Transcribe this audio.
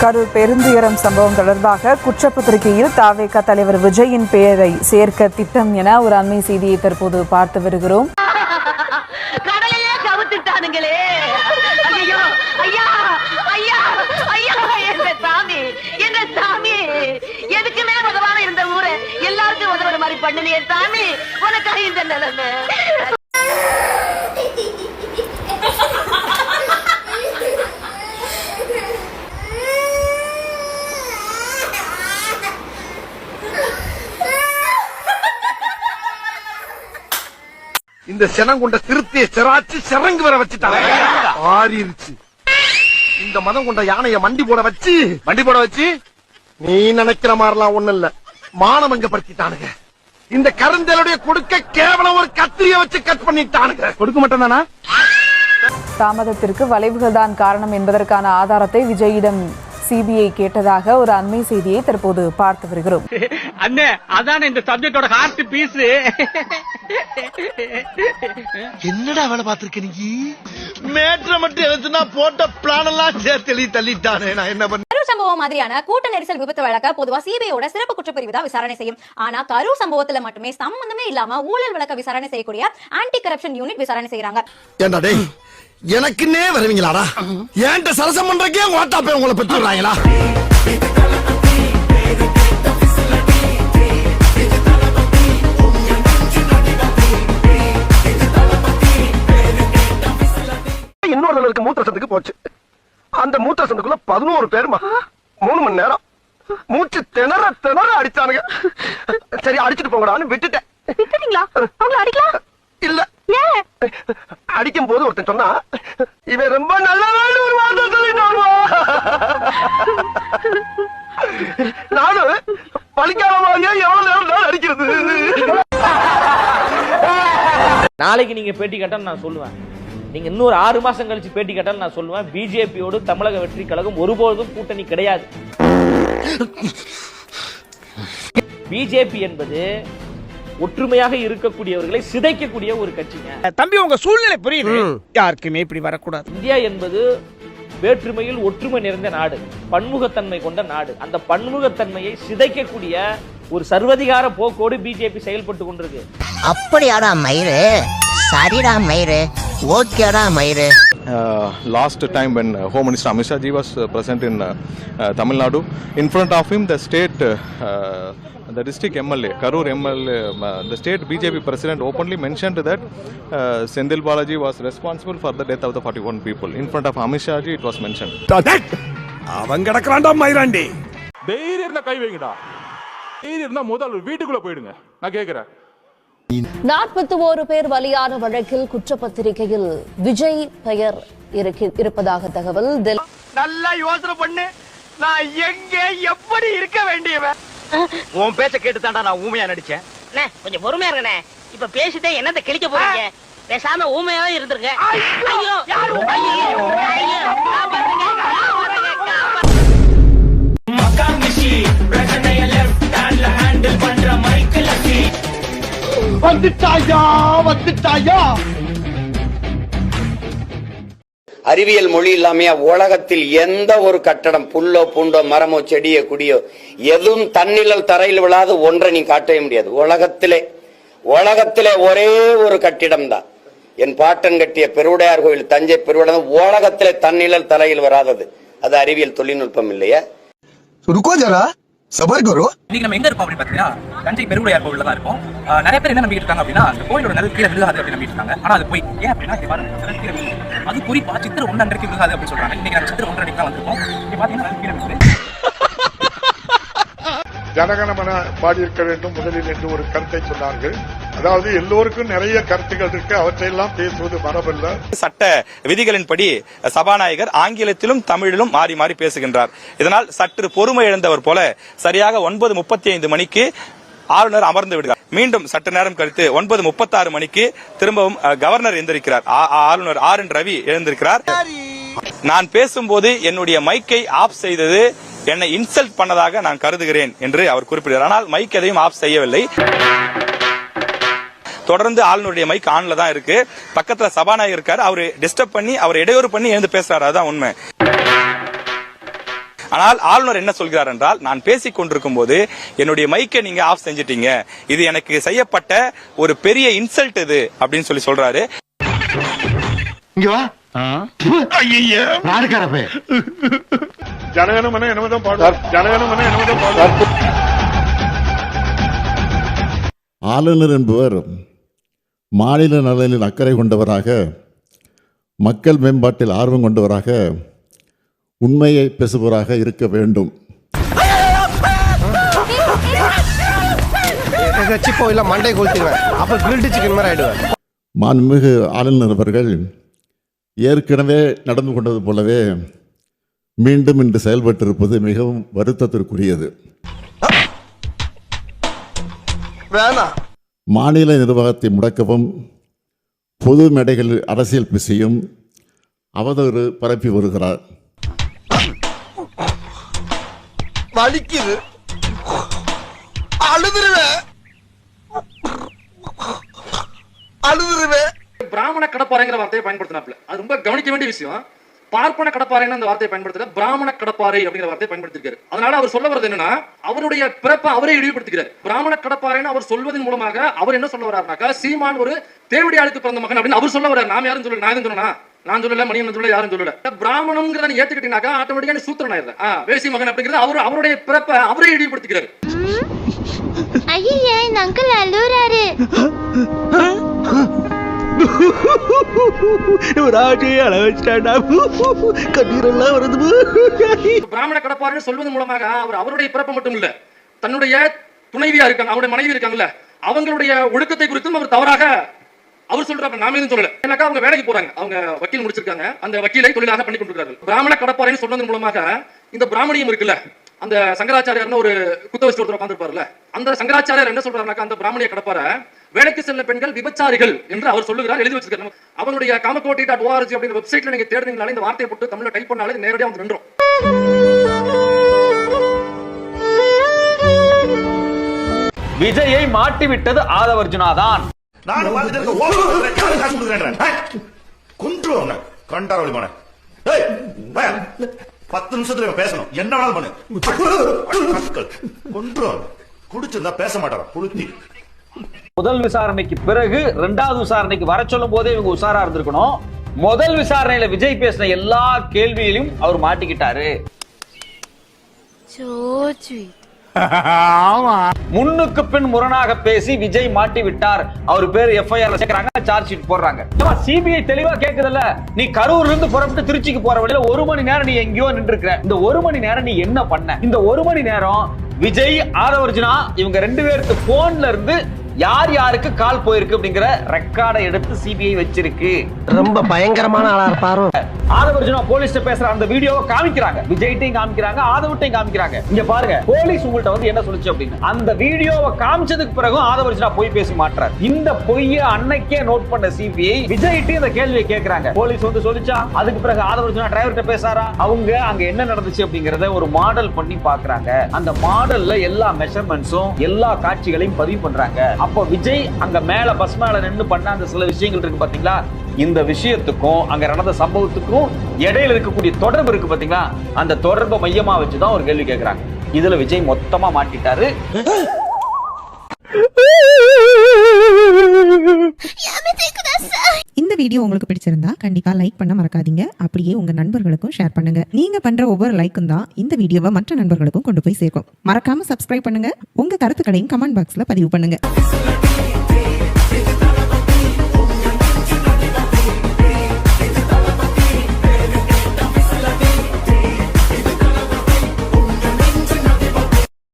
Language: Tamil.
கரூர் பெருந்துயரம் சம்பவம் தொடர்பாக குற்றப்பத்திரிகையில் தாவேக தலைவர் விஜயின் பெயரை சேர்க்க திட்டம் என ஒரு அண்மை செய்தியை தற்போது பார்த்து வருகிறோம். கடலையே கவுத்துட்டானுங்களே. ஐயோ ஐயா ஐயா ஐயா என்ற சாமி எதுக்குமே உதவாம இருந்த ஊரை எல்லாருக்கும் உதவுற மாதிரி பண்ணுனே சாமி, உனக்காக இந்த நிலைமை. இந்த செனம் கொண்ட சிறுத்தையை சிராச்சு சிறங்கு வர வச்சுட்டாங்க. ஆறிருச்சு. இந்த மதம் கொண்ட யானைய மண்டி போட வச்சு நீ நினைக்கிற மாதிரிலாம் ஒண்ணு இல்ல, மானமங்கப்படுத்திட்டானுங்க. இந்த கருந்தலுடைய கொடுக்க கேவலம் ஒரு கத்திரிய வச்சு கட் பண்ணிட்டானுங்க. கொடுக்க மட்டும் தானா? தாமதத்திற்கு வளைவுகள் தான் காரணம் என்பதற்கான ஆதாரத்தை விஜயிடம் சிபிஐ கேட்டதாக ஒரு அண்மை செய்தியை தற்போது பார்த்து வருகிறோம். அண்ணே, அதான இந்த சப்ஜெக்டோட ஹார்ட் பீஸ். என்னடா வேலை பார்த்திருக்க நீ? மேட்ரை மட்டும் எழுத்துனா போட்ட பிளான் எல்லாம் சேர்த்து தள்ளிட்டானே. நான் என்ன பண்ண? கரூர் சம்பவம் மாதிரியான கூட்ட நெரிசல் விபத்து வழக்க பொதுவா சிபிஐயோட சிறப்பு குற்றப்பிரிவு தான் விசாரணை செய்யும். ஆனா கரூர் சம்பவத்துல மட்டுமே சம்பந்தமே இல்லாம ஊழல் வழக்க விசாரணை செய்யக்கூடிய ஆன்டி கரப்ஷன் யூனிட் விசாரணை செய்யறாங்க. ஏண்டா டேய், எனக்குன்னே வருவீங்களாடா? ஏன்ட்ட சரசம் பண்றக்கே ஓட்டா போய் உங்களை பெற்று விடுறாங்களா? இன்னொரு மூத்திரசத்துக்கு போச்சு. அந்த மூத்திரசத்துக்குள்ள 11 பேருமா 3 மணி நேரம் மூச்சு திணற அடிச்சானுங்க. சரி அடிச்சுட்டு போங்கடான்னு விட்டுட்டேன். விட்டுட்டீங்களா? அவங்கள அடிக்கலாம் இல்ல, அடிக்கும் போது ஒருத்தன் சொன்னா, இவன் ரொம்ப நல்ல ஒரு வார்த்தை சொல்லிட்டு நானும் பழிக்காம எவ்வளவு நேரம் அடிக்கிறது. நாளைக்கு நீங்க பேட்டி கேட்டாலும் நான் சொல்லுவேன், நீங்க இன்னொரு 6 மாசம் கழிச்சு பேட்டி கேட்டாலும் நான் சொல்லுவேன், பிஜேபியோடு தமிழக வெற்றி கழகம் ஒருபோதும் கூட்டணி கிடையாது. பிஜேபி என்பது ஒற்றுமையாக இருக்கக்கூடியவர்களை சிதைக்கக்கூடிய ஒரு கட்சிங்க. தம்பி, உங்க சூழ்நிலை புரியுது. யாருக்குமே இப்படி வரக்கூடாது. இந்தியா என்பது வேற்றுமையில் ஒற்றுமை நிறைந்த நாடு, பன்முகத்தன்மை கொண்ட நாடு. அந்த பன்முகத்தன்மையை சிதைக்கக்கூடிய ஒரு சர்வதிகார போக்கோடு பிஜேபி செயல்பட்டு கொண்டிருக்கு. அப்படியாடா மயிறு, சரிடா மயிறு, ஓகேடா மயிறு. Last time when Home Minister Amit Shah ji was present in Tamil Nadu, in front of him the district MLA, Karur MLA, the state BJP president openly mentioned that Sendil Balaji was responsible for the death of the 41 people. In front of Amit Shah ji it was mentioned. அவன் கிடக்குறான்டா மயிராண்டி. தைரியம்னா கை வைங்கடா. தைரியம்னா முதல்ல வீட்டுக்குள்ள போயிடுங்க. நான் கேக்குறேன். 41 பேர் பலியான வழக்கில் குற்றப்பத்திரிகையில் விஜய் பெயர் இருப்பதாக தகவல். நல்லா யோசனை பண்ணு, நான் எங்க எப்படி இருக்க வேண்டியவன்? உன் பேச்ச கேட்டு தாண்டா நான் ஊமையா நடிச்சேன். கொஞ்சம் பொறுமையா இருக்கனே. இப்ப பேசிட்டே என்னத்த கிழிக்க போறீங்க? பேசாம ஊமையாவே இருந்திருக்க. ஐயோ வந்துட்டாயா. அறிவியல் மொழி இல்லாமையா உலகத்தில் எந்த ஒரு கட்டடம், புல்லோ பூண்டோ மரமோ செடியோ குடியோ எதுவும் தன்னிழல் தரையில் விழாது ஒன்றை நீ காட்டவே முடியாது. உலகத்திலே ஒரே ஒரு கட்டிடம் தான் என் பாட்டன் கட்டிய பெருவுடையார் கோயில், தஞ்சை பெருவுடையார். உலகத்திலே தன்னிழல் தரையில் வராதது. அது அறிவியல் தொழில்நுட்பம் இல்லையா? இன்னைக்கு நம்ம எங்க இருக்கோம் அப்படின்னு பாத்தீங்கன்னா தஞ்சை பெருவுடையார் கோவில்ல தான் இருக்கோம். நிறைய பேர் என்ன நம்பிட்டு இருக்காங்க அப்படின்னா அந்த கோயிலோட நெல் கீழே விழுகாது அப்படின்னு நம்பிட்டு இருக்காங்க. ஆனா அது போய் ஏன் அப்படின்னா அது குறிப்பா சித்திரை 1 அன்றைக்கு விழுகாது அப்படின்னு சொல்றாங்க. இன்னைக்கு நம்ம சித்திரை 1 அன்றைக்கு தான் வந்திருக்கோம். இங்க பாத்தீங்கன்னா நெல் கீழே விழுது. ஜனகணமன பாடியிருக்க வேண்டும் முதலில் என்று ஒரு கருத்தை சொன்னார்கள். அதாவது எல்லோருக்கும் நிறைய கருத்துக்கள் இருக்கு, அவற்றையெல்லாம் பேசுவது மரபல்ல. சட்ட விதிகளின்படி சபாநாயகர் ஆங்கிலத்திலும் தமிழிலும் மாறி மாறி பேசுகின்றார். இதனால் சற்று பொறுமை இழந்தவர் போல சரியாக 9:35 மணிக்கு ஆளுநர் அமர்ந்து விடுகிறார். மீண்டும் சற்று நேரம் கழித்து 9:36 மணிக்கு திரும்பவும் கவர்னர் எழுந்திருக்கிறார். ஆளுநர் RN ரவி எழுந்திருக்கிறார். நான் பேசும்போது என்னுடைய மைக்கை ஆஃப் செய்தது என்னை இன்சல்ட் பண்ணதாக நான் கருதுகிறேன் என்று அவர் குறிப்பிடுகிறார். ஆனால் மைக் எதையும் ஆஃப் செய்யவில்லை. தொடர்ந்து ஆளுநருடைய மைக் ஆன்ல தான் இருக்கு. பக்கத்துல சபாநாயகர் இருக்காரு, அவரு டிஸ்டர்ப் பண்ணி அவர் இடையூறு பண்ணி எழுந்து பேசுறாரு. அதுதான் உண்மை. ஆனால் ஆளுநர் என்ன சொல்கிறார் என்றால், நான் பேசிக் கொண்டிருக்கும் போது என்னுடைய மைக்கை நீங்க ஆஃப் செஞ்சிட்டீங்க, இது எனக்கு செய்யப்பட்ட ஒரு பெரிய இன்சல்ட் இது அப்படின்னு சொல்றாரு. ஜனகணமன என்னதான் பாடுவார், ஜனகணமன என்னதான் பாடுவார். ஆளுநர் என்பவர் மாநில நலனில் அக்கறை கொண்டவராக, மக்கள் மேம்பாட்டில் ஆர்வம் கொண்டவராக, உண்மையை பேசுபவராக இருக்க வேண்டும். மண்டை கொளுத்திடுவேன், அப்ப கிரில்டு சிக்கன் மாதிரி ஆயிடுவேன். மாண்புமிகு ஆளுநர் அவர்கள் ஏற்கனவே நடந்து கொண்டது போலவே மீண்டும் இன்று செயல்பட்டிருப்பது மிகவும் வருத்தத்திற்குரியது. மாநில நிர்வாகத்தை முடக்கவும், பொது மேடைகளில் அரசியல் பேசியும் அவதூறு பரப்பி வருகிறார். வலிக்குது, அழுதுருவேன். பிராமண கடப்பாறைங்கிற வார்த்தையை பயன்படுத்தினாப்ல, அது ரொம்ப கவனிக்க வேண்டிய விஷயம். பார்ப்பன கடப்பாறைன்னு அந்த வார்த்தையை பயன்படுத்தல, பிராமண கடப்பாறை அப்படிங்கிற வார்த்தையை பயன்படுத்திருக்காரு. அதனால அவர் சொல்ல வருது என்னன்னா, அவருடைய பிறப்பை அவரே இழிவுபடுத்திக்கிறார். பிராமண கடப்பாறைன்னு அவர் சொல்வதன் மூலமாக அவர் என்ன சொல்ல வர்றாருனாக்கா, சீமான் ஒரு தேவடியாளுக்கு பிறந்த மகன் அப்படின்னு அவர் சொல்ல வர்றாரு. நாம் யாரும் சொல்லல, நான் எதுவும் சொன்னா, நான் சொல்லல, மணியன் சொல்லல, யாரும் சொல்லல. பிராமணம்ங்கிறத நீ ஏத்துக்கிட்டீங்கன்னாக்கா ஆட்டோமேட்டிக்கா நீ சூத்திரன் ஆயிடுற. வேசி மகன் அப்படிங்கிறது அவருடைய பிறப்பை அவரே இழிவுபடுத்திக்கிறாரு. ஐயே இந்த அங்கிள் அழுறாரு. பிராமண கடப்பாருன்னு சொல்வதன் மூலமாக அவர் அவருடைய பிறப்பு மட்டும் இல்ல, தன்னுடைய துணைவியா இருக்காங்க, அவருடைய மனைவி இருக்காங்கல்ல, அவங்களுடைய ஒழுக்கத்தை குறித்தும் அவர் தவறாக அவர் சொல்றாங்க. நாம எதுவும் சொல்லல. ஏன்னாக்கா அவங்க வேலைக்கு போறாங்க, அவங்க வக்கீல் முடிச்சிருக்காங்க, அந்த வக்கீலை தொழிலாக பண்ணி கொண்டிருக்கிறார்கள். பிராமண கடப்பாறைன்னு சொல்வதன் மூலமாக இந்த பிராமணியம் இருக்குல்ல, அந்த சங்கராச்சாரியார்னு ஒரு குத்த வச்சு ஒருத்தர் உட்கார்ந்துருப்பார்ல, அந்த சங்கராச்சாரியார் என்ன சொல்றாருனாக்கா, அந்த பிராமணிய கடப்பாறை வேலைக்கு செல்ல பெண்கள் விபச்சாரிகள் என்று அவர் சொல்லுகிறார், எழுதி வச்சிருக்காரு. அவங்களுடைய kamakoti.org அப்படிங்கிற வெப்சைட்ல நீங்க தேடுனீங்கனாலே இந்த வார்த்தையை போட்டு தமிழ்ல டைப் பண்ணாலே நேரடியா வந்து நின்றோம். விஜயை மாட்டி விட்டது ஆதவர்ஜுனா தான். கண்டாரொழிமான 10 நிமிஷத்துல பேசணும், என்ன வேணாலும் பண்ணு. குடிச்சிருந்தா பேச மாட்டாரா புளுத்தி. முதல் விசாரணைக்கு பிறகு 2வது விசாரணைக்கு வர சொல்லும் போதே இவங்க உஷாரா இருந்திருக்கணும். முதல் விசாரணையில விஜய் பேசின எல்லா கேள்வியிலும் அவர் மாட்டிக்கிட்டாரு. முன்னுக்கு பின் முரணாக பேசி விஜய் மாட்டி விட்டார். அவர் பேர் எஃப்ஐஆர் சேர்க்கறாங்க, சார்ஜ் ஷீட் போடுறாங்க. சிபிஐ தெளிவா கேக்குதல்ல, நீ கரூர்ல இருந்து புறப்பட்டு திருச்சிக்கு போற வழியில 1 மணி நேரம் நீ எங்கேயோ நின்று இருக்க. இந்த 1 மணி நேரம் நீ என்ன பண்ண? இந்த 1 மணி நேரம் விஜய், ஆதவர்ஜுனா இவங்க 2 பேருக்கு போன்ல இருந்து யார் யாருக்கு கால் போயிருக்கு அப்படிங்கிற ரெக்கார்டை எடுத்து சிபிஐ வச்சிருக்கு. ரொம்ப பயங்கரமான ஆளா இருப்பாரு. ஆதவர்ஜுனா போலீஸ்ல பேசுற அந்த வீடியோவை காமிக்கிறாங்க, விஜய்ட்டையும் காமிக்கிறாங்க, ஆதவட்டையும் காமிக்கிறாங்க. இங்க பாருங்க, போலீஸ் உங்கள்ட்ட வந்து என்ன சொல்லுச்சு அப்படின்னு. அந்த வீடியோவை காமிச்சதுக்கு பிறகு ஆதவர்ஜுனா போய் பேசி மாட்டார். இந்த பொய்யை அன்னைக்கே நோட் பண்ண சிபிஐ விஜய்ட்டையும் இந்த கேள்வியை கேட்கறாங்க. போலீஸ் வந்து சொல்லிச்சா, அதுக்கு பிறகு ஆதவர்ஜுனா டிரைவர்கிட்ட பேசாரா, அவங்க அங்க என்ன நடந்துச்சு அப்படிங்கறத ஒரு மாடல் பண்ணி பாக்குறாங்க. அந்த மாடல்ல எல்லா மெஷர்மெண்ட்ஸும் எல்லா காட்சிகளையும் பதிவு பண்றாங்க. அப்போ விஜய் அங்க மேல பஸ் மேல நின்னு பண்ண அந்த சில விஷயங்கள் இருக்கு பாத்தீங்களா, இந்த விஷயத்துக்கும் அங்க நடந்த சம்பவத்துக்கும் இடையில இருக்கக்கூடிய தொடர்பு இருக்கு பாத்தீங்களா, அந்த தொடர்பை மையமா வச்சுதான் ஒரு கேள்வி கேட்கறாங்க. இதுல விஜய் மொத்தமா மாட்டிட்டாரு. இந்த வீடியோ உங்களுக்கு பிடிச்சிருந்தா கண்டிப்பா லைக் பண்ண மறக்காதீங்க. அப்படியே உங்க நண்பர்களுக்கும் ஷேர் பண்ணுங்க. நீங்க பண்ற ஒவ்வொரு லைக்கும் தான் இந்த வீடியோவை மற்ற நண்பர்களுக்கும் கொண்டு போய் சேர்க்கும். மறக்காம சப்ஸ்கிரைப் பண்ணுங்க. உங்க கருத்துக்களையும் கமெண்ட் பாக்ஸ்ல பதிவு பண்ணுங்க.